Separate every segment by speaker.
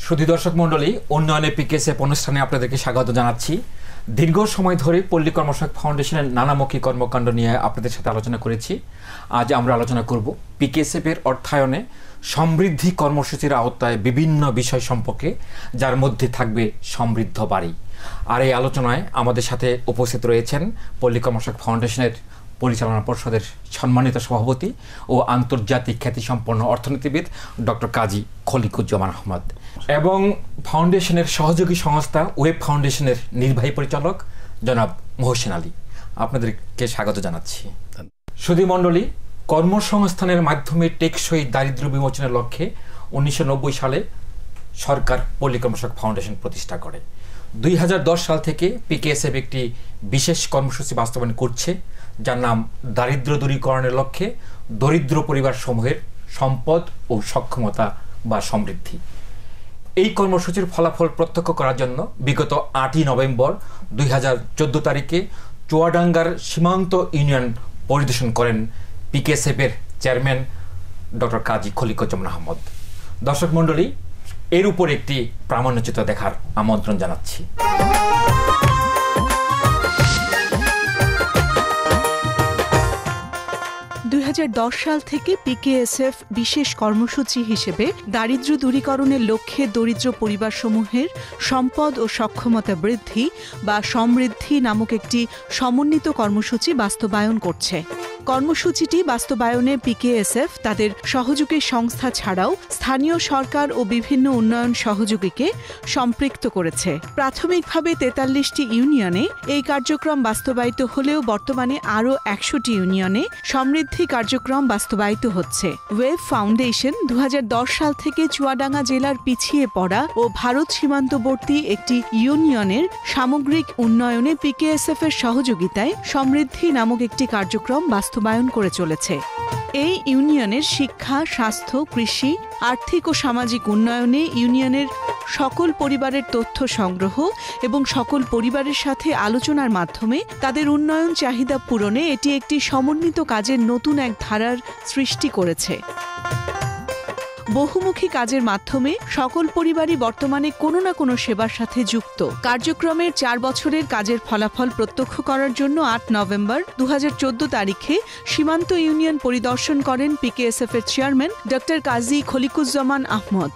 Speaker 1: সুধী দর্শক মণ্ডলী, উন্নয়নে পিকেএসএফ অনুষ্ঠানে আপনাদেরকে স্বাগত জানাচ্ছি। দীর্ঘ সময় ধরে পল্লী কর্মসহায়ক ফাউন্ডেশনের নানামুখী কর্মকাণ্ড নিয়ে আপনাদের সাথে আলোচনা করেছি। আজ আমরা আলোচনা করব পিকেএসএফ এর অর্থায়নে সমৃদ্ধি কর্মসূচির আওতায় বিভিন্ন বিষয় সম্পর্কে, যার মধ্যে থাকবে সমৃদ্ধ বাড়ি। আর এই আলোচনায় আমাদের সাথে উপস্থিত রয়েছেন পল্লী কর্মসহায়ক ফাউন্ডেশনের পরিচালনা পর্ষদের সম্মানিত সভাপতি ও আন্তর্জাতিক খ্যাতিসম্পন্ন অর্থনীতিবিদ ডক্টর কাজী খলিকুজ্জামান আহমদ এবং ফাউন্ডেশনের সহযোগী সংস্থা ওয়েব ফাউন্ডেশনের নির্বাহী পরিচালক জনাব মহসিন আলী। আপনাদেরকে স্বাগত জানাচ্ছি। সুধী মণ্ডলী, কর্মসংস্থানের মাধ্যমে টেকসই দারিদ্র্য বিমোচনের লক্ষ্যে 1990 সালে সরকার পল্লী কর্মসহায়ক ফাউন্ডেশন প্রতিষ্ঠা করে। 2010 সাল থেকে পিকেএসএফ একটি বিশেষ কর্মসূচি বাস্তবায়ন করছে, যার নাম দারিদ্র দূরীকরণের লক্ষ্যে দরিদ্র পরিবার সমূহের সম্পদ ও সক্ষমতা বা সমৃদ্ধি। এই কর্মসূচির ফলাফল প্রত্যক্ষ করার জন্য বিগত 8ই নভেম্বর 2014 তারিখে চুয়াডাঙ্গার সীমান্ত ইউনিয়ন পরিদর্শন করেন পিকেএসএফ এর চেয়ারম্যান ডক্টর কাজী খলিকুজ্জামান আহমদ। দর্শক মণ্ডলী, এর উপর একটি প্রামাণ্যচিত্র দেখার আমন্ত্রণ জানাচ্ছি।
Speaker 2: 2010 সাল থেকে পিকেএসএফ বিশেষ কর্মসূচি হিসেবে দারিদ্র্য দূরীকরণের লক্ষ্যে দরিদ্র পরিবারসমূহের সম্পদ ও সক্ষমতা বৃদ্ধি বা সমৃদ্ধি নামক একটি সমন্বিত কর্মসূচি বাস্তবায়ন করছে। কর্মসূচিটি বাস্তবায়নে পিকেএসএফ তাদের সহযোগী সংস্থা ছাড়াও স্থানীয় সরকার ও বিভিন্ন উন্নয়ন সহযোগীকে সম্পৃক্ত করেছে। প্রাথমিকভাবে 43টি ইউনিয়নে এই কার্যক্রম বাস্তবায়িত হলেও বর্তমানে আরও 100টি ইউনিয়নে সমৃদ্ধি কার্যক্রম বাস্তবায়িত হচ্ছে। ওয়েব ফাউন্ডেশন 2010 সাল থেকে চুয়াডাঙ্গা জেলার পিছিয়ে পড়া ও ভারত সীমান্তবর্তী একটি ইউনিয়নের সামগ্রিক উন্নয়নে পিকেএসএফ এর সহযোগিতায় সমৃদ্ধি নামক একটি কার্যক্রম বাস্তবায়ন করে চলেছে। এই ইউনিয়নের শিক্ষা, স্বাস্থ্য, কৃষি, আর্থিক ও সামাজিক উন্নয়নে ইউনিয়নের সকল পরিবারের তথ্য সংগ্রহ এবং সকল পরিবারের সাথে আলোচনার মাধ্যমে তাদের উন্নয়ন চাহিদা পূরণে এটি একটি সমন্বিত কাজের নতুন এক ধারার সৃষ্টি করেছে। বহুমুখী কাজের মাধ্যমে সকল পরিবারই বর্তমানে কোনো না কোনো সেবার সাথে যুক্ত। কার্যক্রমের 4 বছরের কাজের ফলাফল প্রত্যক্ষ করার জন্য 8 নভেম্বর 2014 তারিখে সীমান্ত ইউনিয়ন পরিদর্শন করেন পিকেএসএফ এর চেয়ারম্যান ডক্টর কাজী খলিকুজ্জামান আহমদ,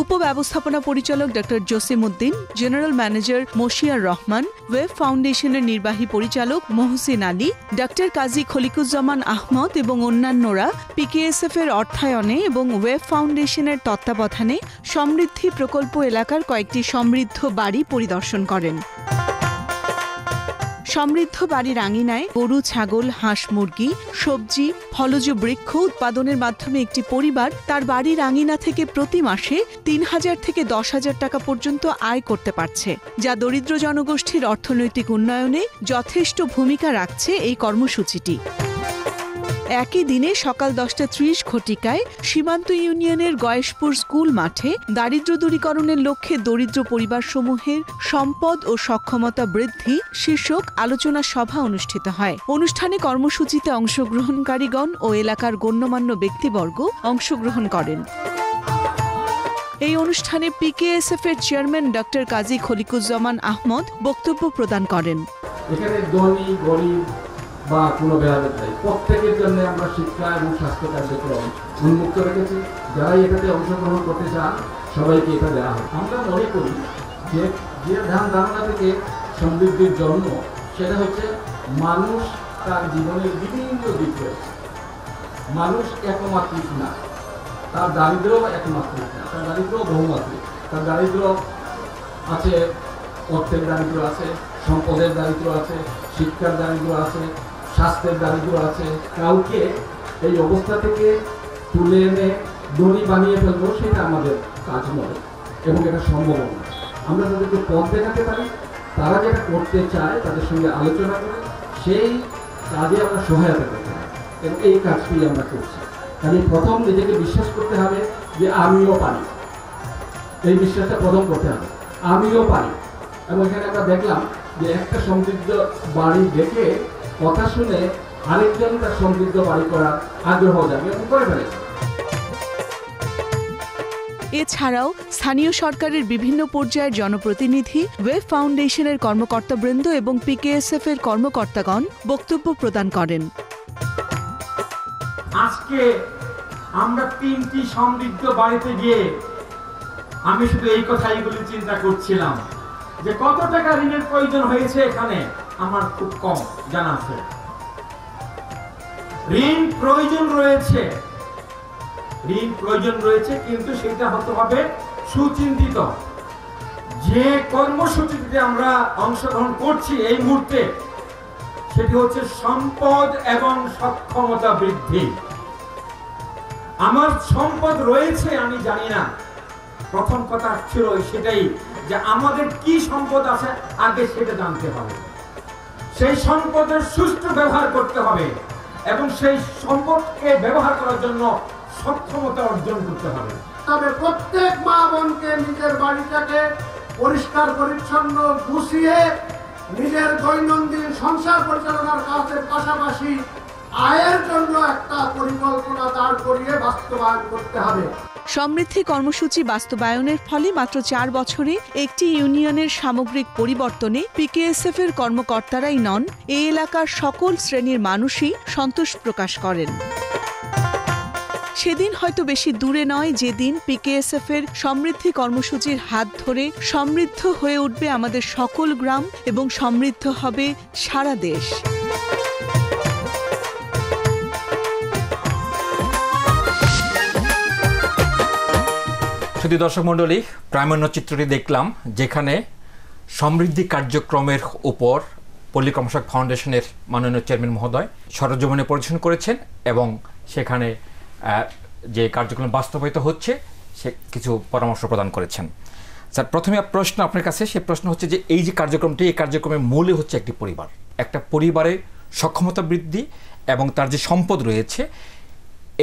Speaker 2: উপব্যবস্থাপনা পরিচালক doctor Jasim Uddin, general manager Moshiar Rahman, web ফাউন্ডেশনের নির্বাহী পরিচালক মহসিন আলী, ডক্টর কাজী খলিকুজ্জামান আহমদ এবং অন্যান্যরা পিকেএসএফ এর অর্থায়নে এবং ওয়েব ফাউন্ডেশনের তত্ত্বাবধানে সমৃদ্ধি প্রকল্প এলাকার কয়েকটি সমৃদ্ধ বাড়ি পরিদর্শন করেন। সমৃদ্ধ বাড়ির আঙিনায় গরু, ছাগল, হাঁস, মুরগি, সবজি, ফলজ বৃক্ষ উৎপাদনের মাধ্যমে একটি পরিবার তার বাড়ির আঙিনা থেকে প্রতি মাসে 3,000 থেকে 10,000 টাকা পর্যন্ত আয় করতে পারছে, যা দরিদ্র জনগোষ্ঠীর অর্থনৈতিক উন্নয়নে যথেষ্ট ভূমিকা রাখছে এই কর্মসূচিটি। একই দিনে সকাল 10:30 ঘটিকায় সীমান্ত ইউনিয়নের গয়েশপুর স্কুল মাঠে দারিদ্র্য দূরীকরণের লক্ষ্যে দরিদ্র পরিবারসমূহের সম্পদ ও সক্ষমতা বৃদ্ধি শীর্ষক আলোচনা সভা অনুষ্ঠিত হয়। অনুষ্ঠানে কর্মসূচিতে অংশগ্রহণকারীগণ ও এলাকার গণ্যমান্য ব্যক্তিবর্গ অংশগ্রহণ করেন। এই অনুষ্ঠানে পিকেএসএফ এর চেয়ারম্যান ডক্টর কাজী খলিকুজ্জামান আহমদ বক্তব্য প্রদান করেন।
Speaker 3: এখানে ধনী গরিব বা কোনো ভেদাভেদ নাই, প্রত্যেকের জন্য আমরা শিক্ষা এবং স্বাস্থ্য কার্যক্রম উন্মুক্ত রেখেছি। যারাই এটাতে অংশগ্রহণ করতে চান সবাইকে এটা দেওয়া হয়। আমরা মনে করি যে ধারণা থেকে সমৃদ্ধির জন্ম, সেটা হচ্ছে মানুষ তার জীবনের বিভিন্ন দিক রয়েছে। মানুষ একমাত্রিক না, তার দারিদ্র্য একমাত্রিক না, তার দারিদ্র বহুমাত্রিক। তার দারিদ্র আছে, অর্থের দারিদ্র আছে, সম্পদের দারিদ্র আছে, শিক্ষার দারিদ্র আছে, স্বাস্থ্যের দারিদ্র আছে। কাউকে এই অবস্থা থেকে তুলে এনে ধনী বানিয়ে ফেলবো সেটা আমাদের কাজ নয় এবং এটা সম্ভব নয়। আমরা তাদেরকে পথ দেখাতে পারি, তারা যেটা করতে চায় তাদের সঙ্গে আলোচনা করে সেই কাজে আমরা সহায়তা করতে পারি এবং এই কাজটি আমরা করছি। কাজে প্রথম নিজেকে বিশ্বাস করতে হবে যে আমিও পারি, এই বিশ্বাসটা প্রথম করতে হবে, আমিও পারি। এবং এখানে আমরা দেখলাম যে একটা সমৃদ্ধ বাড়ি দেখে কথা শুনে আরেকজন তার সমৃদ্ধ বাড়ি করার আগ্রহ জাগে এবং করে ফেলেছে।
Speaker 2: এছাড়াও স্থানীয় সরকারের বিভিন্ন পর্যায়ের জনপ্রতিনিধি, ওয়েব ফাউন্ডেশনের কর্মকর্তাবৃন্দ এবং পিকেএসএফ এর কর্মকর্তাগণ বক্তব্য প্রদান করেন।
Speaker 3: আজকে আমরা 3টি সমৃদ্ধ বাড়িতে গিয়ে আমি শুধু এই কথাইগুলি চিন্তা করছিলাম যে কত টাকা ঋণের প্রয়োজন হয়েছে। এখানে আমার খুব কম জানা আছে। ঋণ প্রয়োজন রয়েছে, কিন্তু সেটা হতে হবে সুচিন্তিত। যে কর্মসূচিতে আমরা অংশগ্রহণ করছি এই মুহূর্তে, সেটি হচ্ছে সম্পদ এবং সক্ষমতা বৃদ্ধি। আমার সম্পদ রয়েছে আমি জানি না, প্রথম কথা ছিল সেটাই যে আমাদের কি সম্পদ আছে আগে সেটা জানতে হবে, সেই সম্পদের সুষ্ঠু ব্যবহার করতে হবে এবং সেই সম্পদকে ব্যবহার করার জন্য সক্ষমতা অর্জন করতে হবে।
Speaker 4: তবে প্রত্যেক মা বোনকে নিজের বাড়িটাকে পরিষ্কার পরিচ্ছন্ন গুছিয়ে নিজের দৈনন্দিন সংসার পরিচালনার কাজের পাশাপাশি আয়ের জন্য একটা পরিকল্পনা দাঁড় করিয়ে বাস্তবায়ন করতে হবে।
Speaker 2: সমৃদ্ধি কর্মসূচি বাস্তবায়নের ফলে মাত্র 4 বছরে একটি ইউনিয়নের সামগ্রিক পরিবর্তনে পিকেএসএফ এর কর্মকর্তারাই নন, এই এলাকার সকল শ্রেণীর মানুষই সন্তোষ প্রকাশ করেন। সেদিন হয়তো বেশি দূরে নয় যেদিন পিকেএসএফ এর সমৃদ্ধি কর্মসূচির হাত ধরে সমৃদ্ধ হয়ে উঠবে আমাদের সকল গ্রাম এবং সমৃদ্ধ হবে সারা দেশ।
Speaker 1: শুধু দর্শক মণ্ডলী, প্রামাণ্য চিত্রটি দেখলাম যেখানে সমৃদ্ধি কার্যক্রমের উপর পল্লী কর্মসহায়ক ফাউন্ডেশনের মাননীয় চেয়ারম্যান মহোদয় সরজমিনে পরিদর্শন করেছেন এবং সেখানে যে কার্যক্রম বাস্তবায়িত হচ্ছে সে কিছু পরামর্শ প্রদান করেছেন। স্যার, প্রথমে প্রশ্ন আপনার কাছে, সে প্রশ্ন হচ্ছে যে এই যে কার্যক্রমটি, এই কার্যক্রমের মূলে হচ্ছে একটি পরিবার, একটা পরিবারের সক্ষমতা বৃদ্ধি এবং তার যে সম্পদ রয়েছে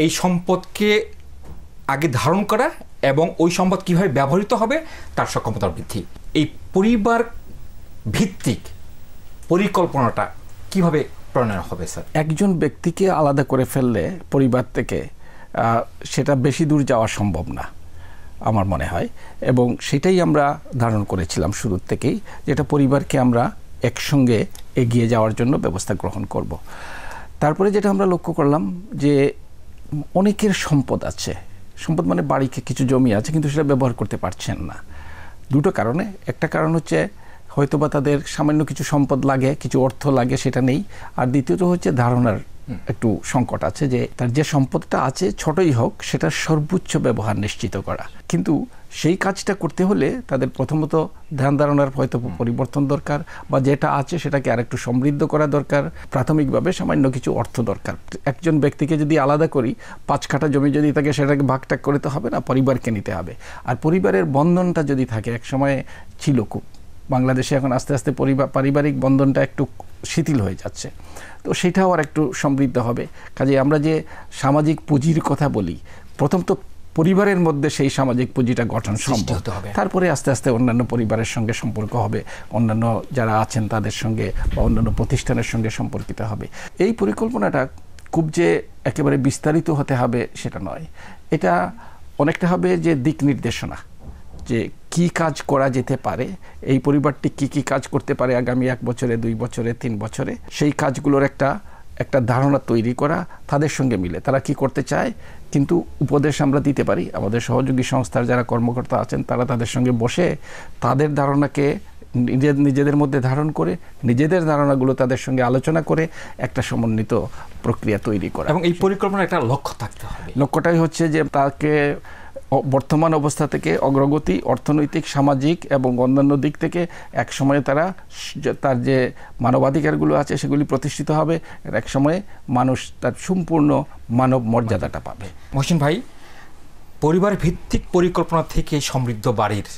Speaker 1: এই সম্পদকে আগে ধারণ করা এবং ওই সম্পদ কীভাবে ব্যবহৃত হবে তার সক্ষমতা বৃদ্ধি। এই পরিবার ভিত্তিক পরিকল্পনাটা কিভাবে প্রণয়ন হবে স্যার?
Speaker 5: একজন ব্যক্তিকে আলাদা করে ফেললে পরিবার থেকে সেটা বেশি দূর যাওয়া সম্ভব না আমার মনে হয়, এবং সেটাই আমরা ধারণ করেছিলাম শুরুর থেকেই, যেটা পরিবারকে আমরা একসঙ্গে এগিয়ে যাওয়ার জন্য ব্যবস্থা গ্রহণ করব। তারপরে যেটা আমরা লক্ষ্য করলাম যে অনেকের সম্পদ আছে, সম্পদ মানে বাড়িতে কিছু জমি আছে কিন্তু সেটা ব্যবহার করতে পারছেন না। দুটো কারণে, একটা কারণ হচ্ছে হয়তোবা তাদের সামান্য কিছু সম্পদ লাগে, কিছু অর্থ লাগে, সেটা নেই। আর দ্বিতীয়ত হচ্ছে ধারণার একটু সংকট আছে যে তার যে সম্পদটা আছে ছোটই হোক সেটার সর্বোচ্চ ব্যবহার নিশ্চিত করা। কিন্তু সেই কাজটা করতে হলে তাদের প্রথমত ধ্যান ধারণার হয়তো পরিবর্তন দরকার, বা যেটা আছে সেটাকে আরেকটু সমৃদ্ধ করা দরকার। প্রাথমিকভাবে সামান্য কিছু অর্থ দরকার। একজন ব্যক্তিকে যদি আলাদা করি, 5 কাঠা জমি যদি থাকে সেটাকে ভাগটাগ করে তো হবে না, পরিবারকে নিতে হবে। আর পরিবারের বন্ধনটা যদি থাকে, এক সময় ছিল খুব, বাংলাদেশে এখন আস্তে আস্তে পারিবারিক বন্ধনটা একটু শিথিল হয়ে যাচ্ছে, তো সেটাও আর একটু সমৃদ্ধ হবে। কাজে আমরা যে সামাজিক পুঁজির কথা বলি, প্রথম তো পরিবারের মধ্যে সেই সামাজিক পুঁজিটা গঠন সম্ভব, তারপরে আস্তে আস্তে অন্যান্য পরিবারের সঙ্গে সম্পর্ক হবে, অন্যান্য যারা আছেন তাদের সঙ্গে বা অন্যান্য প্রতিষ্ঠানের সঙ্গে সম্পর্কিত হবে। এই পরিকল্পনাটা খুব যে একেবারে বিস্তারিত হতে হবে সেটা নয়, এটা অনেকটা হবে যে দিক নির্দেশনা, যে কি কাজ করা যেতে পারে, এই পরিবারটি কি কি কাজ করতে পারে আগামী 1 বছরে, 2 বছরে, 3 বছরে, সেই কাজগুলোর একটা ধারণা তৈরি করা, তাদের সঙ্গে মিলে তারা কি করতে চায়। কিন্তু উপদেশ আমরা দিতে পারি, আমাদের সহযোগী সংস্থার যারা কর্মকর্তা আছেন তারা তাদের সঙ্গে বসে তাদের ধারণাকে নিজেদের মধ্যে ধারণ করে, নিজেদের ধারণাগুলো তাদের সঙ্গে আলোচনা করে একটা সমন্বিত প্রক্রিয়া তৈরি করা।
Speaker 1: এবং এই পরিকল্পনার একটা লক্ষ্য থাকতে হবে।
Speaker 5: লক্ষ্যটাই হচ্ছে যে তাকে বর্তমান অবস্থা থেকে অগ্রগতি, অর্থনৈতিক, সামাজিক এবং অন্যান্য দিক থেকে এক সময়ে তার যে মানবাধিকারগুলো আছে সেগুলি প্রতিষ্ঠিত হবে, এক সময়ে মানুষ তার সম্পূর্ণ মানব মর্যাদাটা পাবে।
Speaker 1: মহসিন ভাই, পরিবার ভিত্তিক পরিকল্পনা থেকে সমৃদ্ধ বাড়ির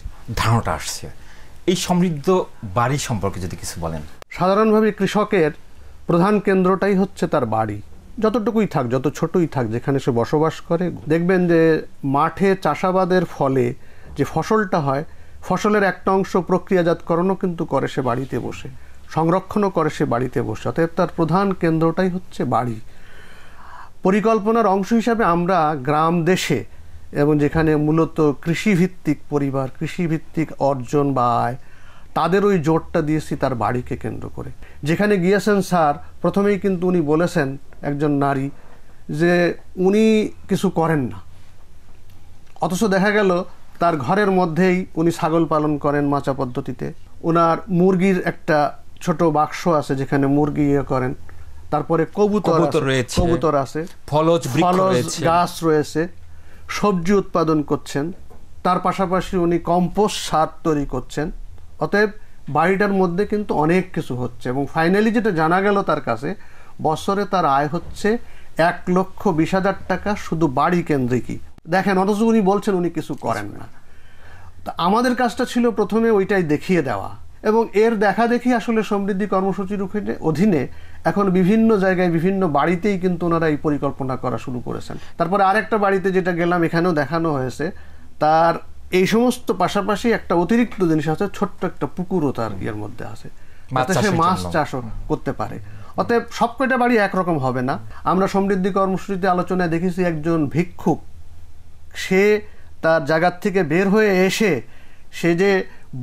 Speaker 1: ধারণাটা আসছে, এই সমৃদ্ধ বাড়ি সম্পর্কে যদি কিছু বলেন।
Speaker 4: সাধারণভাবে কৃষকের প্রধান কেন্দ্রটাই হচ্ছে তার বাড়ি, যতটুকুই থাক, যত ছোটই থাক, যেখানে সে বসবাস করে। দেখবেন যে মাঠে চাষাবাদের ফলে যে ফসলটা হয়, ফসলের একটা অংশ প্রক্রিয়াজাতকরণও কিন্তু করে সে বাড়িতে বসে, সংরক্ষণও করে সে বাড়িতে বসে। অতএব তার প্রধান কেন্দ্রটাই হচ্ছে বাড়ি। পরিকল্পনার অংশ হিসাবে আমরা গ্রাম দেশে এবং যেখানে মূলত কৃষিভিত্তিক পরিবার, কৃষিভিত্তিক অর্জন বা আয়, তাদের ওই জোরটা দিয়েছি তার বাড়িকে কেন্দ্র করে। যেখানে গিয়েছেন স্যার, প্রথমেই কিন্তু উনি বলেছেন, একজন নারী, যে উনি কিছু করেন না, অথচ দেখা গেল তার ঘরের মধ্যেই উনি ছাগল পালন করেন মাচা পদ্ধতিতে, ওনার মুরগির একটা ছোট বাক্স আছে যেখানে মুরগি ইয়ে করেন, তারপরে কবুতর আছে, ফলজ গাছ রয়েছে, সবজি উৎপাদন করছেন, তার পাশাপাশি উনি কম্পোস্ট সার তৈরি করছেন। অতএব বাড়িটার মধ্যে কিন্তু অনেক কিছু হচ্ছে। এবং ফাইনালি যেটা জানা গেল, তার কাছে বছরে তার আয় হচ্ছে 1,20,000 টাকা শুধু বাড়ি কেন্দ্রিকই। দেখেন, অথচ উনি বলছেন উনি কিছু করেন না। তা আমাদের কাজটা ছিল প্রথমে ওইটাই দেখিয়ে দেওয়া, এবং এর দেখা দেখি আসলে সমৃদ্ধি কর্মসূচির অধীনে এখন বিভিন্ন জায়গায় বিভিন্ন বাড়িতেই কিন্তু ওনারা এই পরিকল্পনা করা শুরু করেছেন। তারপরে আরেকটা বাড়িতে যেটা গেলাম, এখানেও দেখানো হয়েছে, তার এই সমস্ত পাশাপাশি একটা অতিরিক্ত জিনিস আছে, ছোট্ট একটা পুকুরও তার ইয়ের মধ্যে আছে, যাতে সে মাছ চাষও করতে পারে। অতএব সব কয়টা বাড়ি একরকম হবে না। আমরা সমৃদ্ধি কর্মসূচিতে আলোচনায় দেখেছি একজন ভিক্ষুক, সে তার জায়গার থেকে বের হয়ে এসে সে যে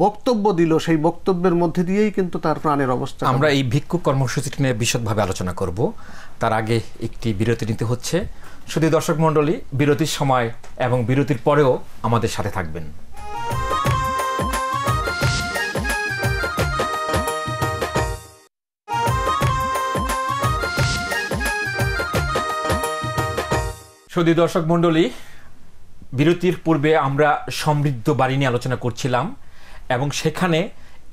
Speaker 4: বক্তব্য দিল, সেই বক্তব্যের মধ্যে দিয়েই কিন্তু তার প্রাণের অবস্থা।
Speaker 1: আমরা এই ভিক্ষুক কর্মসূচিটি নিয়ে বিশদভাবে আলোচনা করব, তার আগে একটি বিরতি নিতে হচ্ছে। শুধু দর্শক মণ্ডলী, বিরতির সময় এবং বিরতির পরেও আমাদের সাথে থাকবেন। শুধু দর্শক মণ্ডলী, বিরতির পূর্বে আমরা সমৃদ্ধ বাড়ি নিয়ে আলোচনা করছিলাম, এবং সেখানে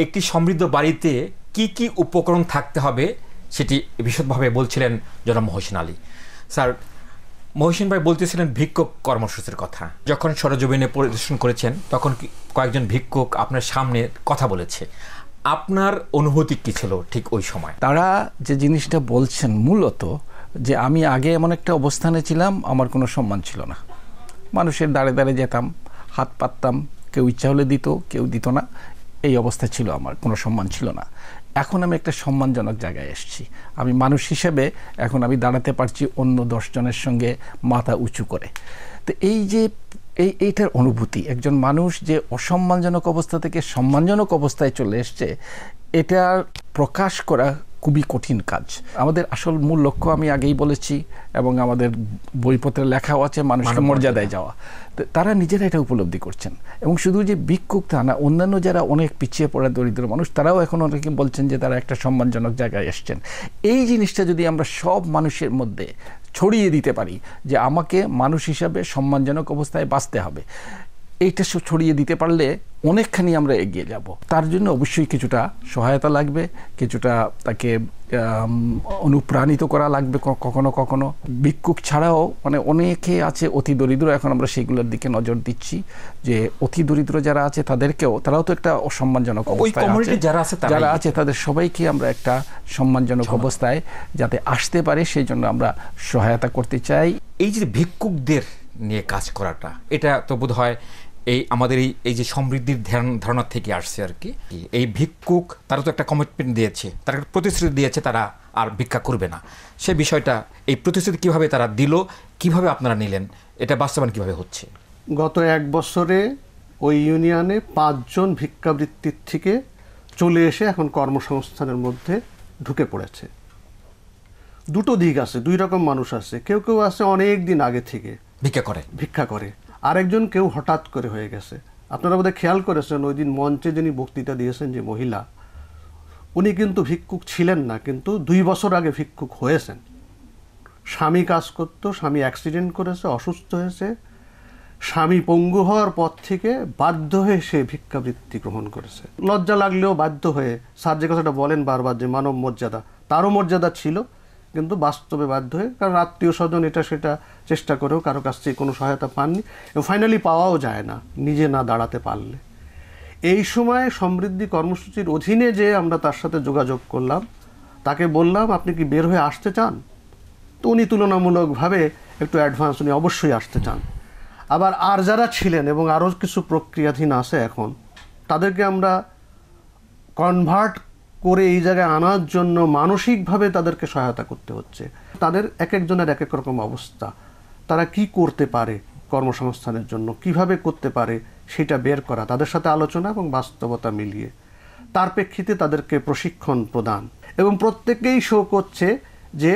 Speaker 1: একটি সমৃদ্ধ বাড়িতে কি কি উপকরণ থাকতে হবে সেটি বিশদভাবে বলছিলেন জনাব মহসিন আলী। স্যার, মহসিন ভাই বলতেছিলেন ভিক্ষুক কর্মসূচির কথা। যখন সরেজমিনে পরিদর্শন করেছেন, তখন কয়েকজন ভিক্ষুক আপনার সামনে কথা বলেছে, আপনার অনুভূতি কি ছিল ঠিক ওই সময়?
Speaker 5: তারা যে জিনিসটা বলছেন মূলত, যে আমি আগে এমন একটা অবস্থানে ছিলাম, আমার কোনো সম্মান ছিল না, মানুষের দাঁড়ে দাঁড়ে যেতাম, হাত পাততাম, কেউ ইচ্ছা হলে দিত, কেউ দিত না, এই অবস্থা ছিল, আমার কোনো সম্মান ছিল না। এখন আমি একটা সম্মানজনক জায়গায় এসেছি। আমি মানুষ হিসেবে এখন আমি দাঁড়াতে পারছি অন্য 10 জনের সঙ্গে মাথা উঁচু করে। তো এই যে এইটার অনুভূতি, একজন মানুষ যে অসম্মানজনক অবস্থা থেকে সম্মানজনক অবস্থায় চলে এসছে, এটা প্রকাশ করা খুবই কঠিন কাজ। আমাদের আসল মূল লক্ষ্য আমি আগেই বলেছি, এবং আমাদের বইপত্রে লেখাও আছে, মানুষকে মর্যাদায় যাওয়া। তো তারা নিজেরা এটা উপলব্ধি করছেন, এবং শুধু যে ভিক্ষুক তা না, অন্যান্য যারা অনেক পিছিয়ে পড়া দরিদ্র মানুষ, তারাও এখন অনেকে বলছেন যে তারা একটা সম্মানজনক জায়গায় এসছেন। এই জিনিসটা যদি আমরা সব মানুষের মধ্যে ছড়িয়ে দিতে পারি, যে আমাকে মানুষ হিসাবে সম্মানজনক অবস্থায় বাঁচতে হবে, এইটা ছড়িয়ে দিতে পারলে অনেকখানি আমরা এগিয়ে যাব। তার জন্য অবশ্যই কিছুটা সহায়তা লাগবে, কিছুটা তাকে অনুপ্রাণিত করা লাগবে। কখনো কখনো ভিক্ষুক ছাড়াও মানে অনেকে আছে অতি দরিদ্র, এখন আমরা সেইগুলোর দিকে নজর দিচ্ছি, যে অতি দরিদ্র যারা আছে তারাও তো একটা অসম্মানজনক অবস্থায় আছে, যারা আছে তাদের সবাইকে আমরা একটা সম্মানজনক অবস্থায় যাতে আসতে পারে, সেই জন্য আমরা সহায়তা করতে চাই।
Speaker 1: এই যে ভিক্ষুকদের নিয়ে কাজ করাটা, এটা তো বোধ হয় এই আমাদের এই যে সমৃদ্ধির ধারণা থেকে আসছে আর কি। এই ভিক্ষুক তারা তো একটা কমিটমেন্ট দিয়েছে, তারা প্রতিশ্রুতি দিয়েছে তারা আর ভিক্ষা করবে না। সে বিষয়টা, এই প্রতিশ্রুতি কিভাবে তারা দিল, কিভাবে আপনারা নিলেন, এটা বাস্তবায়ন কিভাবে হচ্ছে?
Speaker 4: গত 1 বছরে ওই ইউনিয়নে 5 জন ভিক্ষাবৃত্তির থেকে চলে এসে এখন কর্মসংস্থানের মধ্যে ঢুকে পড়েছে। দুটো দিক আছে, 2 রকম মানুষ আছে। কেউ কেউ আছে অনেক দিন আগে থেকে ভিক্ষা করে, আরেকজন কেউ হঠাৎ করে হয়ে গেছে। আপনারা বোধহয় খেয়াল করেছেন, ওই দিন মঞ্চে যিনি বক্তৃতা দিয়েছেন যে মহিলা, উনি কিন্তু ভিক্ষুক ছিলেন না, কিন্তু 2 বছর আগে ভিক্ষুক হয়েছেন। স্বামী কাজ করতো, স্বামী অ্যাক্সিডেন্ট করেছে, অসুস্থ হয়েছে, স্বামী পঙ্গু হওয়ার পর থেকে বাধ্য হয়ে সে ভিক্ষাবৃত্তি গ্রহণ করেছে। লজ্জা লাগলেও বাধ্য হয়ে, স্যার যে কথাটা বলেন বারবার যে মানব মর্যাদা, তারও মর্যাদা ছিল, কিন্তু বাস্তবে বাধ্য হয়ে, কারণ আত্মীয় স্বজন এটা সেটা চেষ্টা করেও কারো কাছ থেকে কোনো সহায়তা পাননি, এবং ফাইনালি পাওয়াও যায় না নিজে না দাঁড়াতে পারলে। এই সময় সমৃদ্ধি কর্মসূচির অধীনে যে আমরা তার সাথে যোগাযোগ করলাম, তাকে বললাম আপনি কি বের হয়ে আসতে চান? তো উনি তুলনামূলকভাবে একটু অ্যাডভান্স, উনি অবশ্যই আসতে চান। আবার আর যারা ছিলেন এবং আরও কিছু প্রক্রিয়াধীন আছে এখন, তাদেরকে আমরা কনভার্ট করে এই জায়গায় আনার জন্য মানসিকভাবে তাদেরকে সহায়তা করতে হচ্ছে। তাদের এক একজনের এক এক রকম অবস্থা, তারা কি করতে পারে, কর্মসংস্থানের জন্য কিভাবে করতে পারে সেটা বের করা, তাদের সাথে আলোচনা এবং বাস্তবতা মিলিয়ে তার প্রেক্ষিতে তাদেরকে প্রশিক্ষণ প্রদান। এবং প্রত্যেকেই শো করছে যে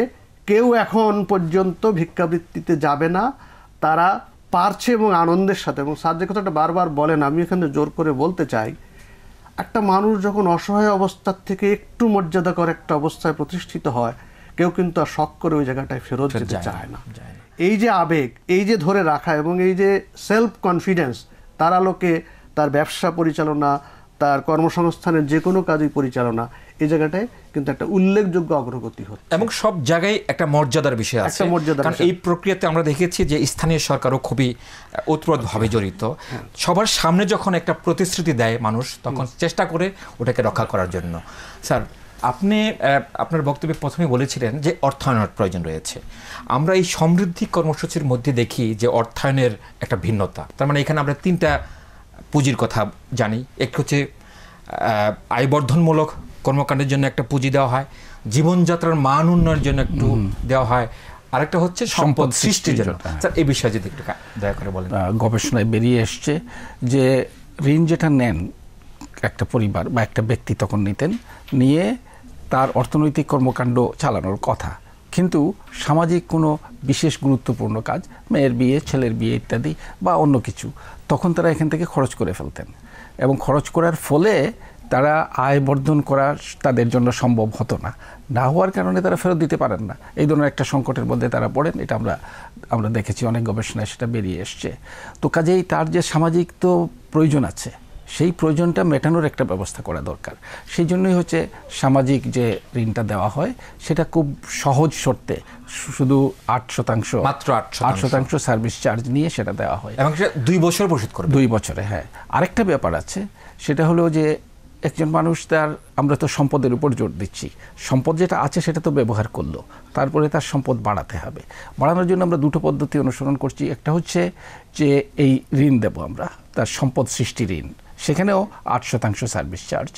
Speaker 4: কেউ এখন পর্যন্ত ভিক্ষাবৃত্তিতে যাবে না, তারা পারছে এবং আনন্দের সাথে। এবং স্যার যে কথাটা বারবার বলেন, আমি এখানে জোর করে বলতে চাই, একটা মানুষ যখন অসহায় অবস্থার থেকে একটু মর্যাদাকর একটা অবস্থায় প্রতিষ্ঠিত হয়, কেউ কিন্তু আর শখ করে ওই জায়গাটায় ফেরত যেতে চায় না। এই যে আবেগ, এই যে ধরে রাখা এবং এই যে সেলফ কনফিডেন্স, তার আলোকে তার ব্যবসা পরিচালনা, তার কর্মসংস্থানের যে কোনো কাজই পরিচালনা, এই জায়গাটায় কিন্তু একটা উল্লেখযোগ্য অগ্রগতি হচ্ছে
Speaker 1: এবং সব জায়গায় একটা মর্যাদার বিষয় আছে। কারণ এই প্রক্রিয়াতে আমরা দেখেছি যে স্থানীয় সরকারও খুবই ওতপ্রোতভাবে জড়িত। সবার সামনে যখন একটা প্রতিশ্রুতি দেয় মানুষ, তখন চেষ্টা করে ওটাকে রক্ষা করার জন্য। স্যার, আপনি আপনার বক্তব্যে প্রথমে বলেছিলেন যে অর্থায়নের প্রয়োজন রয়েছে। আমরা এই সমৃদ্ধি কর্মসূচির মধ্যে দেখি যে অর্থায়নের একটা ভিন্নতা। তার মানে এখানে আমরা তিনটা পুঁজির কথা জানি। একটু হচ্ছে আয়বর্ধনমূলক কর্মকাণ্ডের জন্য একটা পুঁজি দেওয়া হয়, জীবনযাত্রার মান উন্নয়নের জন্য একটু দেওয়া হয়, আরেকটা হচ্ছে সম্পদ সৃষ্টির জন্য। স্যার, এই বিষয়ে যদি একটু দয়া করে বলেন।
Speaker 5: গবেষণায় বেরিয়ে এসছে যে ঋণ যেটা নেন একটা পরিবার বা একটা ব্যক্তি তখন নিতেন, নিয়ে তার অর্থনৈতিক কর্মকাণ্ড চালানোর কথা, কিন্তু সামাজিক কোনো বিশেষ গুরুত্বপূর্ণ কাজ, মেয়ের বিয়ে, ছেলের বিয়ে ইত্যাদি বা অন্য কিছু, তখন তারা এখান থেকে খরচ করে ফেলতেন। এবং খরচ করার ফলে তারা আয় বর্ধন করা তাদের জন্য সম্ভব হতো না। না হওয়ার কারণে তারা ফেরত দিতে পারেন না। এই ধরনের একটা সংকটের মধ্যে তারা পড়েন। এটা আমরা দেখেছি, অনেক গবেষণায় সেটা বেরিয়ে এসছে। তো কাজেই তার যে সামাজিক তো প্রয়োজন আছে, সেই প্রয়োজনটা মেটানোর একটা ব্যবস্থা করা দরকার। সেই জন্যই হচ্ছে সামাজিক যে ঋণটা দেওয়া হয় সেটা খুব সহজ শর্তে, শুধু 8%,
Speaker 1: মাত্র
Speaker 5: 8% সার্ভিস চার্জ নিয়ে সেটা দেওয়া হয়
Speaker 1: এবং সেটা 2 বছর পরিশোধ করবে।
Speaker 5: 2 বছরে। হ্যাঁ, আরেকটা ব্যাপার আছে, সেটা হলো যে একজন মানুষ তার, আমরা তো সম্পদের উপর জোর দিচ্ছি, সম্পদ যেটা আছে সেটা তো ব্যবহার করলো, তারপরে তার সম্পদ বাড়াতে হবে। বাড়ানোর জন্য আমরা 2টো পদ্ধতি অনুসরণ করছি। একটা হচ্ছে যে এই ঋণ দেব আমরা, তার সম্পদ সৃষ্টি ঋণ, সেখানেও 8% সার্ভিস চার্জ।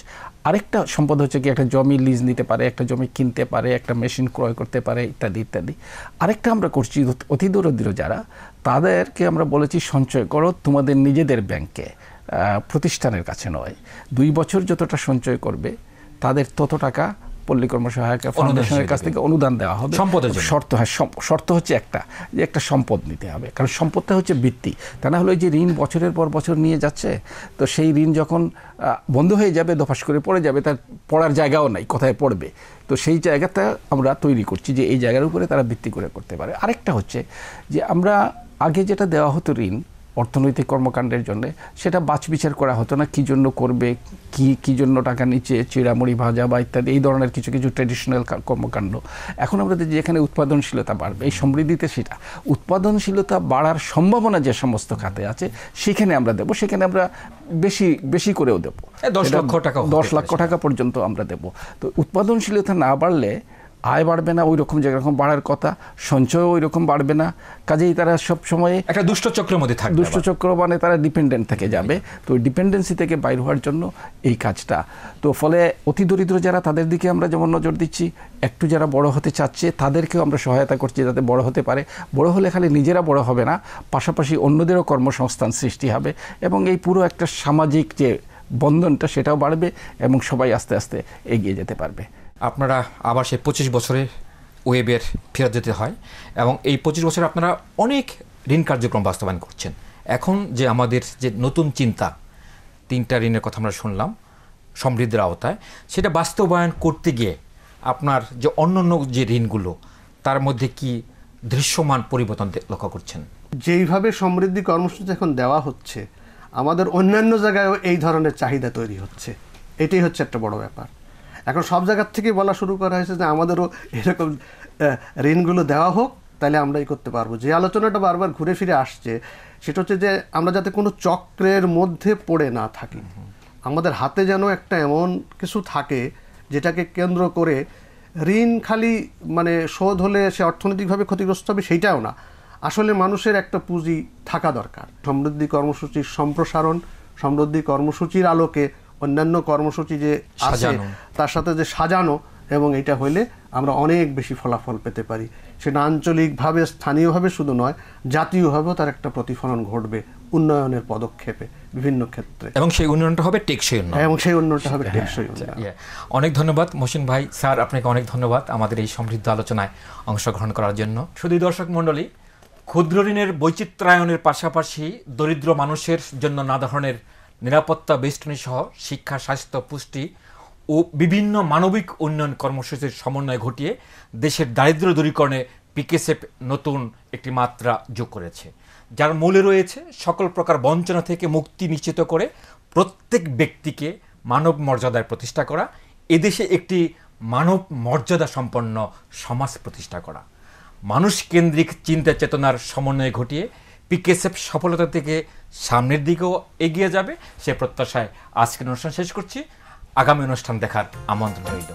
Speaker 5: আরেকটা সম্পদ হচ্ছে কি, একটা জমি লিজ নিতে পারে, একটা জমি কিনতে পারে, একটা মেশিন ক্রয় করতে পারে, ইত্যাদি ইত্যাদি। আরেকটা আমরা করছি অতি দরিদ্র যারা, তাদেরকে আমরা বলেছি সঞ্চয় করো তোমাদের নিজেদের ব্যাংকে, প্রতিষ্ঠানের কাছে নয়। 2 বছর যতটা সঞ্চয় করবে তাদের তত টাকা পল্লী কর্মসহায়িকা ফাউন্ডেশনের কাছ থেকে অনুদান দেওয়া হবে।
Speaker 1: সম্পদের জন্য
Speaker 5: শর্ত হচ্ছে একটা, যে একটা সম্পদ নিতে হবে, কারণ সম্পদটা হচ্ছে ভিত্তি। তা না হলে যে ঋণ বছরের পর বছর নিয়ে যাচ্ছে, তো সেই ঋণ যখন বন্ধ হয়ে যাবে, দফাস করে পড়ে যাবে, তার পড়ার জায়গাও নাই, কোথায় পড়বে। তো সেই জায়গাটা আমরা তৈরি করছি যে এই জায়গার উপরে তারা ভিত্তি করে করতে পারে। আরেকটা হচ্ছে যে আমরা আগে যেটা দেওয়া হতো ঋণ অর্থনৈতিক কর্মকাণ্ডের জন্য, সেটা বাছবিচার করা হতো না কী জন্য করবে, কী জন্য টাকা নিচে, চিড়ামুড়ি ভাজা বা ইত্যাদি এই ধরনের কিছু কিছু ট্র্যাডিশনাল কর্মকাণ্ড। এখন আমরা যেখানে উৎপাদনশীলতা বাড়বে, এই সমৃদ্ধিতে সেটা উৎপাদনশীলতা বাড়ার সম্ভাবনা যে সমস্ত খাতে আছে সেখানে আমরা দেবো, সেখানে আমরা বেশি করেও দেবো, 10 লক্ষ টাকা পর্যন্ত আমরা দেব। তো উৎপাদনশীলতা না বাড়লে আয় বাড়বে না ওই রকম, যেরকম বাড়ার কথা, সঞ্চয় ওই রকম বাড়বে না। কাজেই তারা সব সময় একটা
Speaker 1: দুষ্টচক্রের মধ্যে থাকবে,
Speaker 5: দুষ্টচক্র, মানে তারা ডিপেন্ডেন্ট থেকে যাবে। তো ওই ডিপেন্ডেন্সি থেকে বাইর হওয়ার জন্য এই কাজটা। তো ফলে অতি দরিদ্র যারা, তাদের দিকে আমরা যেমন নজর দিচ্ছি, একটু যারা বড় হতে চাচ্ছে তাদেরকেও আমরা সহায়তা করছি যাতে বড় হতে পারে। বড় হলে খালি নিজেরা বড় হবে না, পাশাপাশি অন্যদেরও কর্মসংস্থান সৃষ্টি হবে এবং এই পুরো একটা সামাজিক যে বন্ধনটা সেটাও বাড়বে এবং সবাই আস্তে আস্তে এগিয়ে যেতে পারবে।
Speaker 1: আপনারা আবার সেই 25 বছরে ওয়েবের ফেরত যেতে হয় এবং এই 25 বছরে আপনারা অনেক ঋণ কার্যক্রম বাস্তবায়ন করছেন। এখন যে আমাদের যে নতুন চিন্তা, 3টা ঋণের কথা আমরা শুনলাম সমৃদ্ধির আওতায়, সেটা বাস্তবায়ন করতে গিয়ে আপনার যে অন্যান্য যে ঋণগুলো, তার মধ্যে কি দৃশ্যমান পরিবর্তন লক্ষ্য করছেন?
Speaker 4: যেইভাবে সমৃদ্ধি কর্মসূচি এখন দেওয়া হচ্ছে, আমাদের অন্যান্য জায়গায়ও এই ধরনের চাহিদা তৈরি হচ্ছে। এটাই হচ্ছে একটা বড় ব্যাপার। এখন সব জায়গার থেকে বলা শুরু করা হয়েছে যে আমাদেরও এরকম ঋণগুলো দেওয়া হোক, তাহলে আমরাই করতে পারবো। যে আলোচনাটা বারবার ঘুরে ফিরে আসছে সেটা হচ্ছে যে আমরা যাতে কোনো চক্রের মধ্যে পড়ে না থাকি, আমাদের হাতে যেন একটা এমন কিছু থাকে যেটাকে কেন্দ্র করে ঋণ খালি মানে শোধ হলে সে অর্থনৈতিকভাবে ক্ষতিগ্রস্ত হবে সেইটাও না, আসলে মানুষের একটা পুঁজি থাকা দরকার। সমৃদ্ধি কর্মসূচির সম্প্রসারণ, সমৃদ্ধি কর্মসূচির আলোকে অন্যান্য কর্মসূচি যে আছে তার সাথে যে সাজানো, এবং এটা হইলে আমরা অনেক বেশি ফলাফল পেতে পারি। সেটা আঞ্চলিকভাবে স্থানীয়ভাবে শুধু নয়, জাতীয়ভাবেও তার একটা প্রতিফলন ঘটবে উন্নয়নের পদক্ষেপে বিভিন্ন ক্ষেত্রে,
Speaker 1: এবং সেই উন্নয়নটা হবে টেকসই উন্নয়ন।
Speaker 4: এবং সেই উন্নয়নটা হবে টেকসই উন্নয়ন।
Speaker 1: অনেক ধন্যবাদ মহসিন ভাই, স্যার আপনাকে অনেক ধন্যবাদ আমাদের এই সমৃদ্ধ আলোচনায় অংশগ্রহণ করার জন্য। শুধু দর্শক মণ্ডলী, ক্ষুদ্র ঋণের বৈচিত্র্যায়নের পাশাপাশি দরিদ্র মানুষের জন্য নানা ধরনের নিরাপত্তা বেষ্টনী সহ শিক্ষা, স্বাস্থ্য, পুষ্টি ও বিভিন্ন মানবিক উন্নয়ন কর্মসূচির সমন্বয় ঘটিয়ে দেশের দারিদ্র্য দূরীকরণে পিকেএসএফ নতুন একটি মাত্রা যোগ করেছে, যার মূলে রয়েছে সকল প্রকার বঞ্চনা থেকে মুক্তি নিশ্চিত করে প্রত্যেক ব্যক্তিকে মানব মর্যাদায় প্রতিষ্ঠা করা, এদেশে একটি মানব মর্যাদা সম্পন্ন সমাজ প্রতিষ্ঠা করা। মানুষ কেন্দ্রিক চিন্তা চেতনার সমন্বয় ঘটিয়ে পিকেএসএফ সফলতা থেকে সামনের দিকেও এগিয়ে যাবে সে প্রত্যাশায় আজকের অনুষ্ঠান শেষ করছি। আগামী অনুষ্ঠান দেখার আমন্ত্রণ রইল।